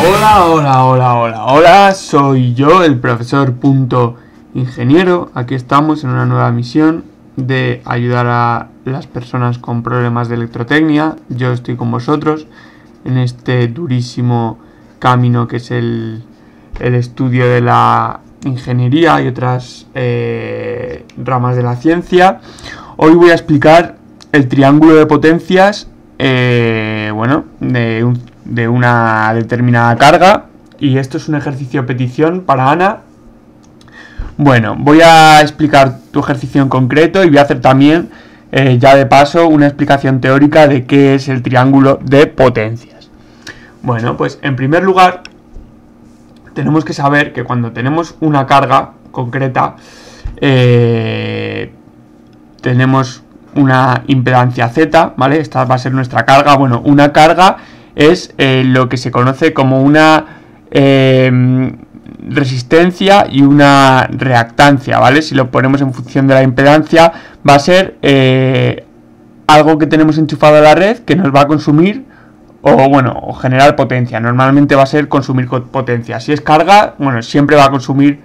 Hola, soy yo, el profesor Ingeniero. Aquí estamos en una nueva misión de ayudar a las personas con problemas de electrotecnia. Yo estoy con vosotros en este durísimo camino que es el estudio de la ingeniería y otras ramas de la ciencia. Hoy voy a explicar el triángulo de potencias de una determinada carga, y esto es un ejercicio de petición para Ana. Bueno, voy a explicar tu ejercicio en concreto y voy a hacer también, ya de paso, una explicación teórica de qué es el triángulo de potencias. Bueno, pues en primer lugar tenemos que saber que cuando tenemos una carga concreta, tenemos una impedancia Z, ¿vale? Esta va a ser nuestra carga. Bueno, una carga es lo que se conoce como una resistencia y una reactancia, ¿vale? Si lo ponemos en función de la impedancia, va a ser algo que tenemos enchufado a la red que nos va a consumir o generar potencia. Normalmente va a ser consumir potencia. Si es carga, siempre va a consumir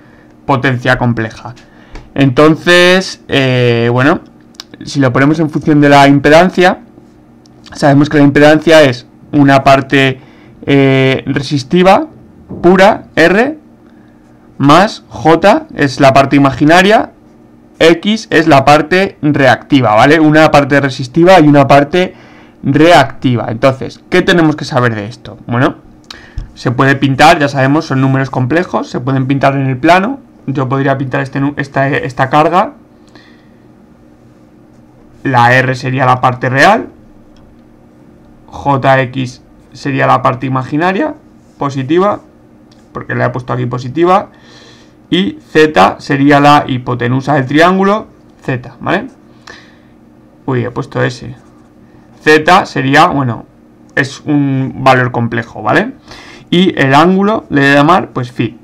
potencia compleja. Entonces, si lo ponemos en función de la impedancia, sabemos que la impedancia es una parte resistiva pura, R, más J es la parte imaginaria, X es la parte reactiva, ¿vale? Una parte resistiva y una parte reactiva. Entonces, ¿qué tenemos que saber de esto? Bueno, se puede pintar, ya sabemos, son números complejos, se pueden pintar en el plano. Yo podría pintar esta carga. La R sería la parte real, JX sería la parte imaginaria, positiva, porque le he puesto aquí positiva, y Z sería la hipotenusa del triángulo, Z, ¿vale? Uy, he puesto S. Z sería, es un valor complejo, ¿vale? Y el ángulo, le voy a llamar, pues Φ.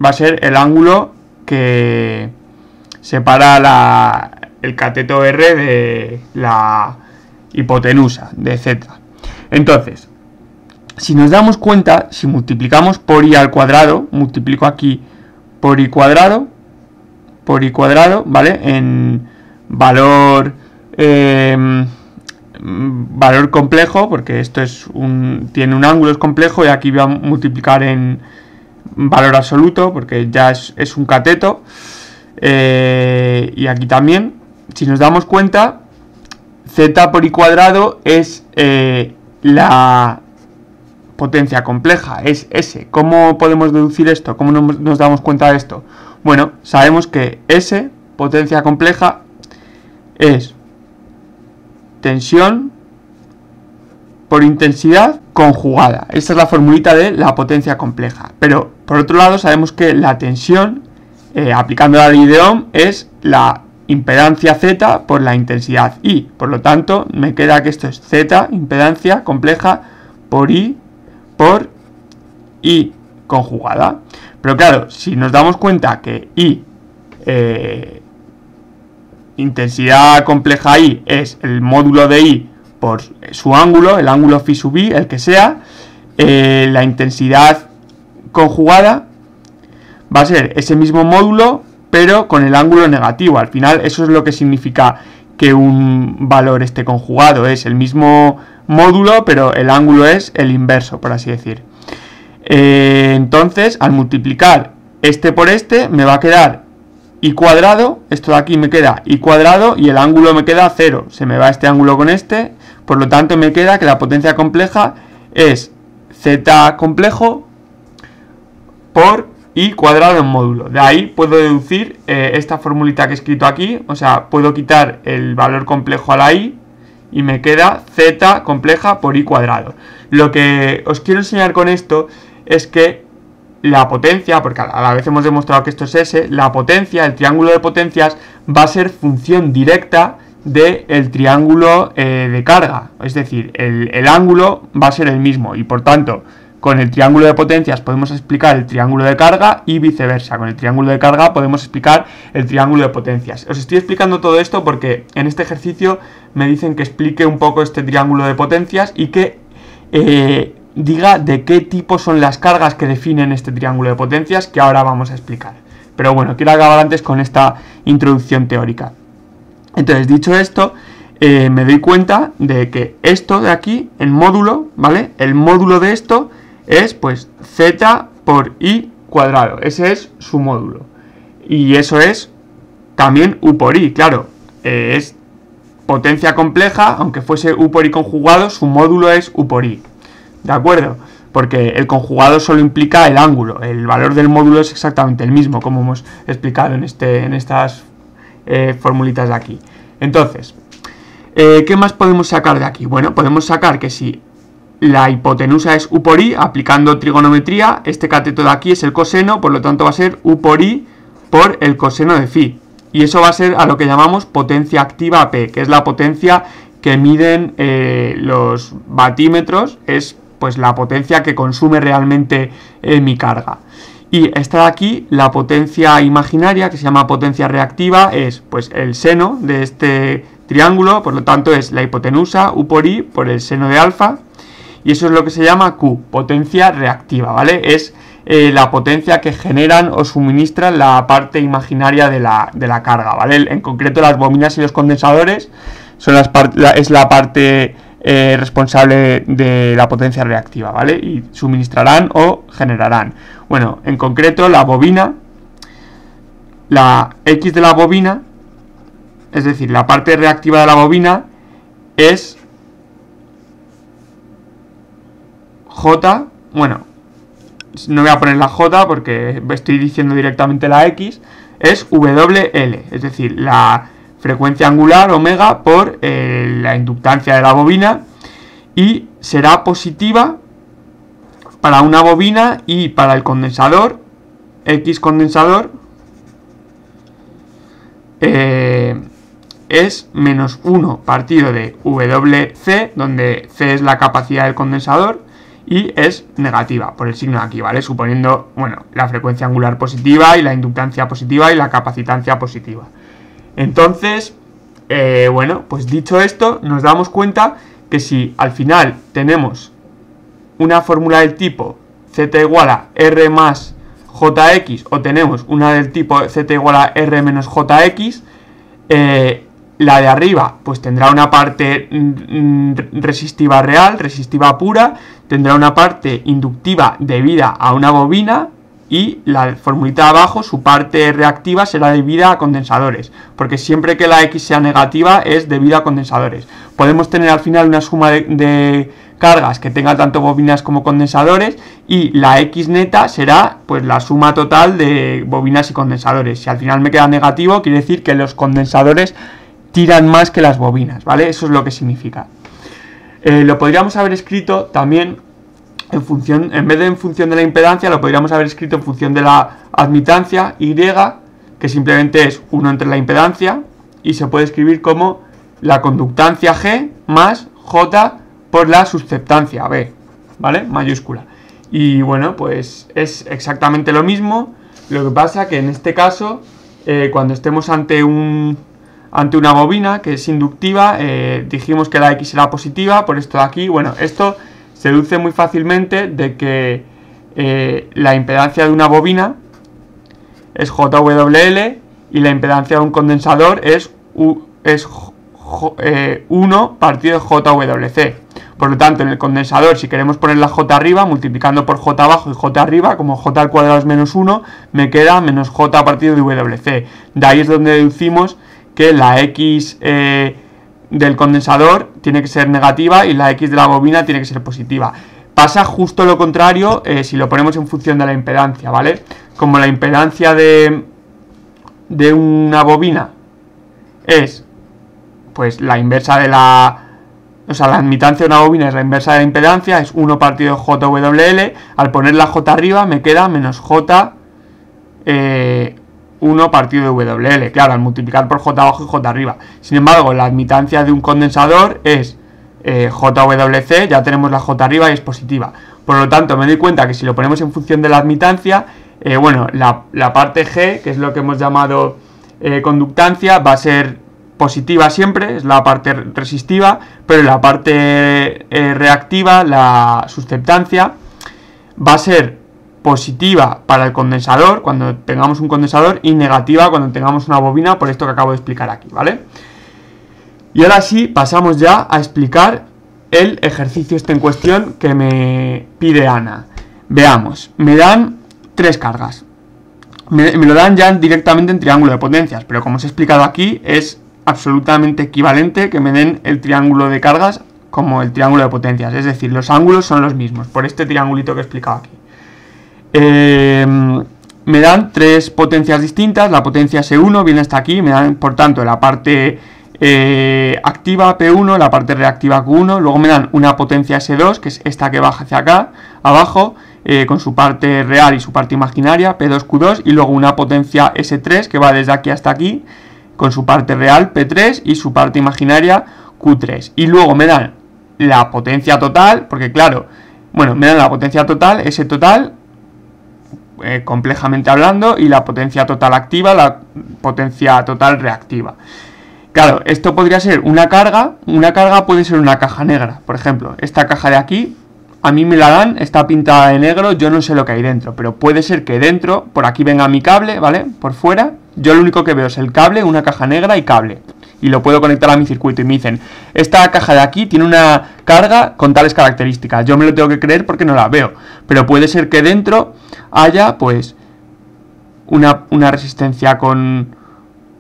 Va a ser el ángulo que separa el cateto R de la hipotenusa de Z. Entonces, si nos damos cuenta, si multiplicamos por I al cuadrado, multiplico aquí por I cuadrado, ¿vale? En valor complejo, porque esto tiene un ángulo, es complejo, y aquí voy a multiplicar en valor absoluto, porque ya es un cateto, y aquí también. Si nos damos cuenta, Z por I cuadrado es la potencia compleja, es S. ¿Cómo podemos deducir esto? ¿Cómo nos damos cuenta de esto? Bueno, sabemos que S, potencia compleja, es tensión por intensidad conjugada. Esta es la formulita de la potencia compleja. Pero, por otro lado, sabemos que la tensión, aplicando la ley de Ohm, es la impedancia Z por la intensidad I. Por lo tanto, me queda que esto es Z, impedancia compleja, por I conjugada. Pero claro, si nos damos cuenta que I, intensidad compleja I, es el módulo de I por su ángulo, el ángulo Φ sub I, el que sea, la intensidad conjugada va a ser ese mismo módulo, pero con el ángulo negativo. Al final, eso es lo que significa que un valor esté conjugado. Es el mismo módulo, pero el ángulo es el inverso, por así decir. Entonces, al multiplicar este por este, me va a quedar I cuadrado. Esto de aquí me queda I cuadrado y el ángulo me queda 0. Se me va este ángulo con este. Por lo tanto, me queda que la potencia compleja es Z complejo por I cuadrado en módulo. De ahí puedo deducir esta formulita que he escrito aquí. O sea, puedo quitar el valor complejo a la I y me queda Z compleja por I cuadrado. Lo que os quiero enseñar con esto es que la potencia, porque a la vez hemos demostrado que esto es S, la potencia, el triángulo de potencias, va a ser función directa del triángulo de carga. Es decir, el ángulo va a ser el mismo y por tanto, con el triángulo de potencias podemos explicar el triángulo de carga y viceversa. Con el triángulo de carga podemos explicar el triángulo de potencias. Os estoy explicando todo esto porque en este ejercicio me dicen que explique un poco este triángulo de potencias y que diga de qué tipo son las cargas que definen este triángulo de potencias que ahora vamos a explicar. Pero bueno, quiero acabar antes con esta introducción teórica. Entonces, dicho esto, me doy cuenta de que esto de aquí, el módulo, ¿vale? El módulo de esto es pues z por i cuadrado. Ese es su módulo. Y eso es también u por i, claro. Es potencia compleja, aunque fuese u por i conjugado, su módulo es u por i. ¿De acuerdo? Porque el conjugado solo implica el ángulo. El valor del módulo es exactamente el mismo, como hemos explicado en estas formulitas de aquí. Entonces, ¿qué más podemos sacar de aquí? Bueno, podemos sacar que si la hipotenusa es u por i, aplicando trigonometría, este cateto de aquí es el coseno, por lo tanto va a ser u por i por el coseno de phi. Y eso va a ser a lo que llamamos potencia activa P, que es la potencia que miden los batímetros, es pues la potencia que consume realmente mi carga. Y esta de aquí, la potencia imaginaria, que se llama potencia reactiva, es pues el seno de este triángulo, por lo tanto es la hipotenusa u por i por el seno de alfa, y eso es lo que se llama Q, potencia reactiva, ¿vale? Es la potencia que generan o suministran la parte imaginaria de la carga, ¿vale? En concreto las bobinas y los condensadores son es la parte responsable de la potencia reactiva, ¿vale? Y suministrarán o generarán. Bueno, en concreto la bobina, la X de la bobina, es decir, la parte reactiva de la bobina es J, bueno, no voy a poner la J porque estoy diciendo directamente la X, es WL, es decir, la frecuencia angular omega por la inductancia de la bobina, y será positiva para una bobina y para el condensador, X condensador, es menos 1 partido de WC, donde C es la capacidad del condensador, y es negativa por el signo de aquí, ¿vale? Suponiendo, bueno, la frecuencia angular positiva y la inductancia positiva y la capacitancia positiva. Entonces, bueno, pues dicho esto, nos damos cuenta que si al final tenemos una fórmula del tipo z igual a r más jx, o tenemos una del tipo z igual a r menos jx, la de arriba pues tendrá una parte resistiva real, resistiva pura, tendrá una parte inductiva debida a una bobina, y la formulita de abajo, su parte reactiva, será debida a condensadores, porque siempre que la X sea negativa es debida a condensadores. Podemos tener al final una suma de cargas que tenga tanto bobinas como condensadores, y la X neta será pues la suma total de bobinas y condensadores. Si al final me queda negativo, quiere decir que los condensadores tiran más que las bobinas, ¿vale? Eso es lo que significa. Lo podríamos haber escrito también en vez de en función de la impedancia, lo podríamos haber escrito en función de la admitancia Y, que simplemente es 1 entre la impedancia, y se puede escribir como la conductancia G más J por la susceptancia B, ¿vale? Mayúscula. Y bueno, pues es exactamente lo mismo. Lo que pasa que en este caso, cuando estemos ante una bobina que es inductiva, dijimos que la X será positiva, por esto de aquí. Bueno, esto se deduce muy fácilmente de que la impedancia de una bobina es JWL y la impedancia de un condensador es 1 partido de JWC. Por lo tanto, en el condensador, si queremos poner la J arriba, multiplicando por J abajo y J arriba, como J al cuadrado es menos 1, me queda menos J partido de WC. De ahí es donde deducimos que la X del condensador tiene que ser negativa y la X de la bobina tiene que ser positiva. Pasa justo lo contrario si lo ponemos en función de la impedancia, ¿vale? Como la impedancia de una bobina es pues la inversa de la admitancia de una bobina es la inversa de la impedancia, es 1 partido de JWL, al poner la J arriba me queda menos J 1 partido de WL, claro, al multiplicar por J abajo y J arriba. Sin embargo, la admitancia de un condensador es JWC, ya tenemos la J arriba y es positiva. Por lo tanto, me doy cuenta que si lo ponemos en función de la admitancia, bueno, la parte G, que es lo que hemos llamado conductancia, va a ser positiva siempre, es la parte resistiva, pero la parte reactiva, la susceptancia, va a ser positiva para el condensador cuando tengamos un condensador y negativa cuando tengamos una bobina, por esto que acabo de explicar aquí, ¿vale? Y ahora sí, pasamos ya a explicar el ejercicio en cuestión que me pide Ana. Veamos, me dan 3 cargas. Me lo dan ya directamente en triángulo de potencias, pero como os he explicado aquí, es absolutamente equivalente que me den el triángulo de cargas como el triángulo de potencias. Es decir, los ángulos son los mismos, por este triangulito que he explicado aquí. Me dan 3 potencias distintas. La potencia S1 viene hasta aquí, me dan por tanto la parte activa P1, la parte reactiva Q1, luego me dan una potencia S2, que es esta que baja hacia acá, abajo, con su parte real y su parte imaginaria, P2, Q2, y luego una potencia S3, que va desde aquí hasta aquí, con su parte real, P3, y su parte imaginaria, Q3. Y luego me dan la potencia total, porque claro, bueno, me dan la potencia total, S total, complejamente hablando, y la potencia total activa, la potencia total reactiva. Claro, esto podría ser una carga puede ser una caja negra, por ejemplo, esta caja de aquí, a mí me la dan, está pintada de negro, yo no sé lo que hay dentro, pero puede ser que dentro, por aquí venga mi cable, ¿vale? Por fuera, yo lo único que veo es el cable, una caja negra y cable, y lo puedo conectar a mi circuito, y me dicen, esta caja de aquí tiene una carga con tales características, yo me lo tengo que creer porque no la veo, pero puede ser que dentro haya, pues, una resistencia con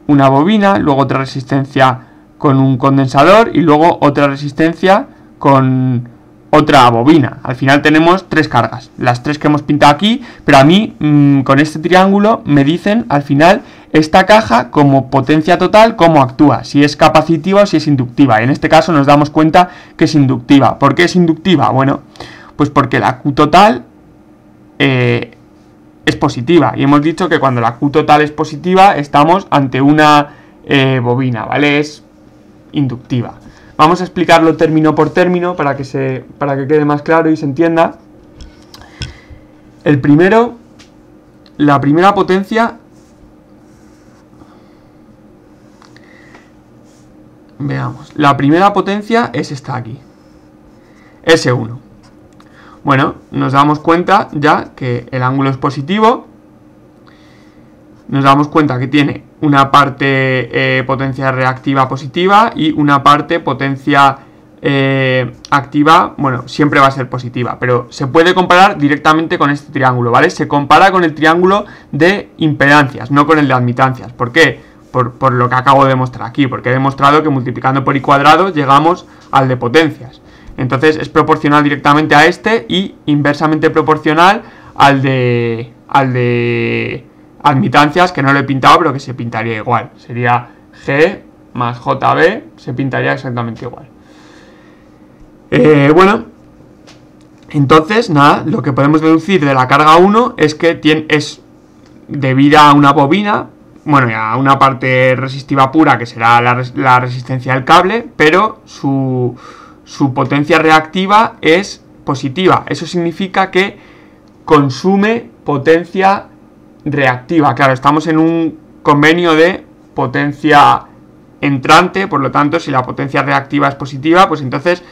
una bobina, luego otra resistencia con un condensador y luego otra resistencia con otra bobina. Al final tenemos 3 cargas, las 3 que hemos pintado aquí, pero a mí con este triángulo me dicen al final esta caja como potencia total, cómo actúa, si es capacitiva o si es inductiva. Y en este caso nos damos cuenta que es inductiva. ¿Por qué es inductiva? Bueno, pues porque la Q total es positiva, y hemos dicho que cuando la Q total es positiva estamos ante una bobina, ¿vale? Es inductiva. Vamos a explicarlo término por término para que quede más claro y se entienda. La primera potencia, veamos, la primera potencia es esta aquí, S1. Bueno, nos damos cuenta ya que el ángulo es positivo, nos damos cuenta que tiene una parte potencia reactiva positiva y una parte potencia activa, bueno, siempre va a ser positiva, pero se puede comparar directamente con este triángulo, ¿vale? Se compara con el triángulo de impedancias, no con el de admitancias. ¿Por qué? Por lo que acabo de demostrar aquí, porque he demostrado que multiplicando por i cuadrado llegamos al de potencias. Entonces es proporcional directamente a este y inversamente proporcional al de admitancias, que no lo he pintado pero que se pintaría igual. Sería G más JB, se pintaría exactamente igual. Bueno, entonces nada, lo que podemos deducir de la carga 1 es que es debida a una bobina, bueno, a una parte resistiva pura que será la resistencia del cable, pero su potencia reactiva es positiva. Eso significa que consume potencia reactiva. Claro, estamos en un convenio de potencia entrante, por lo tanto, si la potencia reactiva es positiva, pues entonces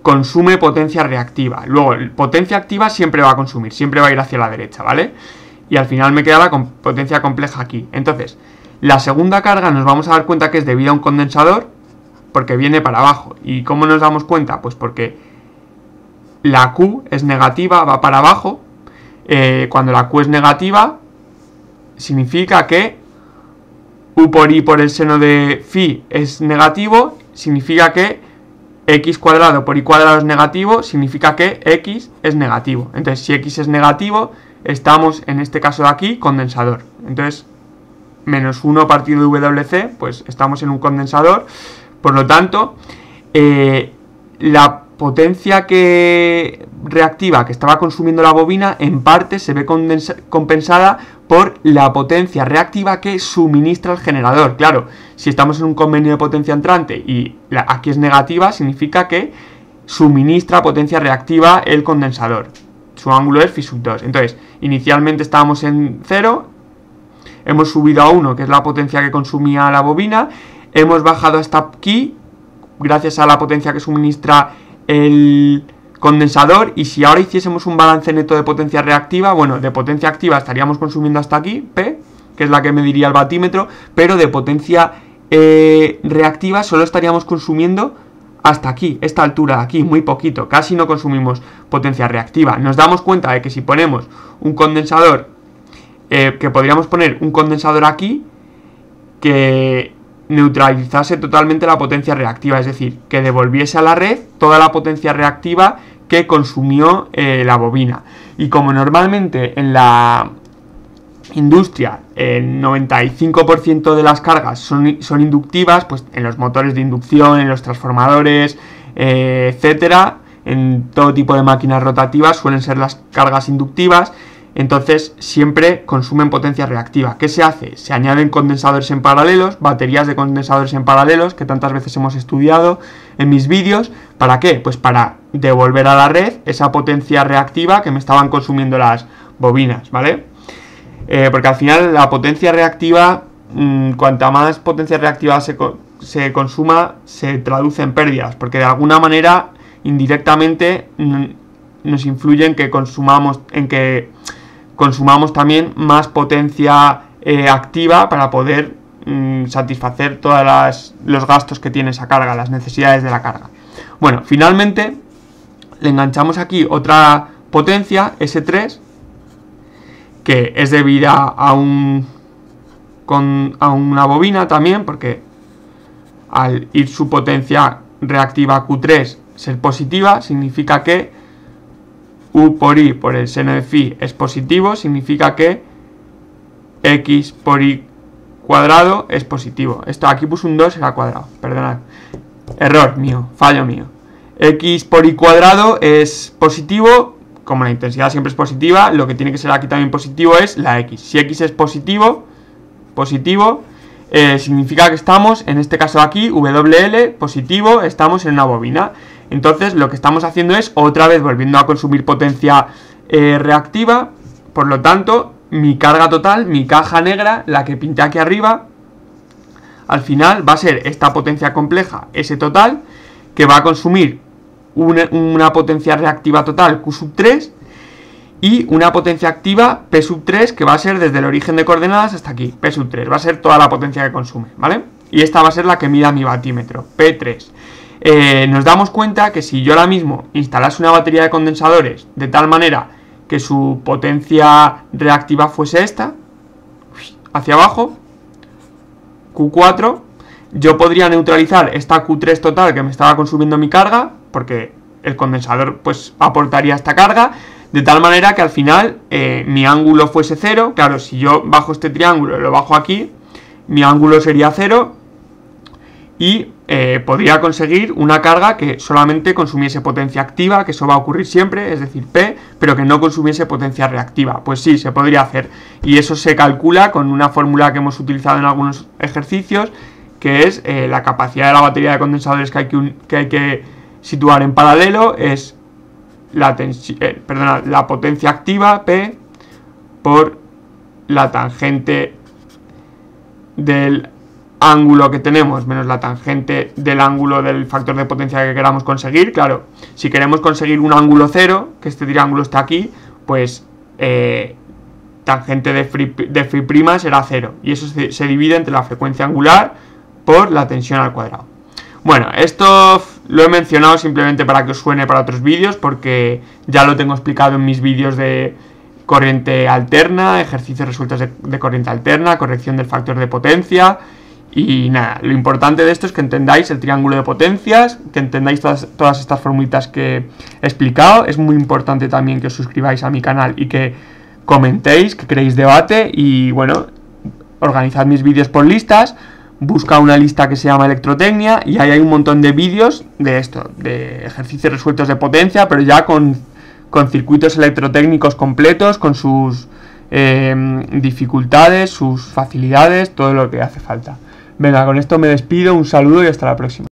consume potencia reactiva. Luego, potencia activa siempre va a consumir, siempre va a ir hacia la derecha, ¿vale? Y al final me queda la potencia compleja aquí. Entonces, la segunda carga nos vamos a dar cuenta que es debida a un condensador, porque viene para abajo. ¿Y cómo nos damos cuenta? Pues porque la Q es negativa, va para abajo. Cuando la Q es negativa, significa que U por I por el seno de phi es negativo, significa que X cuadrado por Y cuadrado es negativo, significa que X es negativo. Entonces, si X es negativo, estamos en este caso de aquí, condensador. Entonces, menos 1 partido de WC, pues estamos en un condensador. Por lo tanto, la potencia reactiva que estaba consumiendo la bobina en parte se ve compensada por la potencia reactiva que suministra el generador. Claro, si estamos en un convenio de potencia entrante y aquí es negativa, significa que suministra potencia reactiva el condensador. Su ángulo es φ2. Entonces, inicialmente estábamos en 0, hemos subido a 1, que es la potencia que consumía la bobina. hemos bajado hasta aquí gracias a la potencia que suministra el condensador, y si ahora hiciésemos un balance neto de potencia reactiva, bueno, de potencia activa estaríamos consumiendo hasta aquí, P, que es la que mediría el batímetro, pero de potencia reactiva solo estaríamos consumiendo hasta aquí, esta altura de aquí, muy poquito, casi no consumimos potencia reactiva. Nos damos cuenta de que si ponemos un condensador, que podríamos poner un condensador aquí, que neutralizase totalmente la potencia reactiva, es decir, que devolviese a la red toda la potencia reactiva que consumió la bobina. Y como normalmente en la industria el 95% de las cargas son inductivas, pues en los motores de inducción, en los transformadores, etcétera, en todo tipo de máquinas rotativas suelen ser las cargas inductivas. Entonces siempre consumen potencia reactiva. ¿Qué se hace? Se añaden condensadores en paralelos, baterías de condensadores en paralelos, que tantas veces hemos estudiado en mis vídeos. ¿Para qué? Pues para devolver a la red esa potencia reactiva que me estaban consumiendo las bobinas, ¿vale? Porque al final la potencia reactiva, cuanta más potencia reactiva se consuma, se traduce en pérdidas, porque de alguna manera indirectamente nos influye en que consumamos también más potencia activa para poder satisfacer todos los gastos que tiene esa carga, las necesidades de la carga. Bueno, finalmente le enganchamos aquí otra potencia, S3, que es debida a una bobina también, porque al ir su potencia reactiva Q3 ser positiva, significa que U por I por el seno de phi es positivo, significa que X por Y cuadrado es positivo. Esto aquí puse un 2, era cuadrado, perdonad. Error mío, fallo mío. X por Y cuadrado es positivo, como la intensidad siempre es positiva, lo que tiene que ser aquí también positivo es la X. Si X es positivo, significa que estamos, en este caso aquí, WL, positivo, estamos en una bobina. Entonces lo que estamos haciendo es otra vez volviendo a consumir potencia reactiva. Por lo tanto, mi carga total, mi caja negra, la que pinté aquí arriba, al final va a ser esta potencia compleja, S total, que va a consumir una potencia reactiva total Q sub 3 y una potencia activa P sub 3, que va a ser desde el origen de coordenadas hasta aquí, P sub 3, va a ser toda la potencia que consume, ¿vale? Y esta va a ser la que mida mi batímetro, P3. Nos damos cuenta que si yo ahora mismo instalase una batería de condensadores de tal manera que su potencia reactiva fuese esta, hacia abajo, Q4, yo podría neutralizar esta Q3 total que me estaba consumiendo mi carga, porque el condensador pues aportaría esta carga, de tal manera que al final mi ángulo fuese 0. Claro, si yo bajo este triángulo y lo bajo aquí, mi ángulo sería 0 y podría conseguir una carga que solamente consumiese potencia activa, que eso va a ocurrir siempre, es decir, P, pero que no consumiese potencia reactiva. Pues sí, se podría hacer, y eso se calcula con una fórmula que hemos utilizado en algunos ejercicios, que es la capacidad de la batería de condensadores que hay que situar en paralelo, es la potencia activa, P, por la tangente del ángulo que tenemos menos la tangente del ángulo del factor de potencia que queramos conseguir. Claro, si queremos conseguir un ángulo 0, que este triángulo está aquí, pues tangente de phi' será 0, y eso se divide entre la frecuencia angular por la tensión al cuadrado. Bueno, esto lo he mencionado simplemente para que os suene para otros vídeos, porque ya lo tengo explicado en mis vídeos de corriente alterna, ejercicios resueltos de corriente alterna, corrección del factor de potencia. Y nada, lo importante de esto es que entendáis el triángulo de potencias, que entendáis todas estas formulitas que he explicado. Es muy importante también que os suscribáis a mi canal y que comentéis, que creéis debate. Y bueno, organizad mis vídeos por listas, busca una lista que se llama electrotecnia y ahí hay un montón de vídeos de esto, de ejercicios resueltos de potencia, pero ya con circuitos electrotécnicos completos, con sus dificultades, sus facilidades, todo lo que hace falta. Venga, con esto me despido, un saludo y hasta la próxima.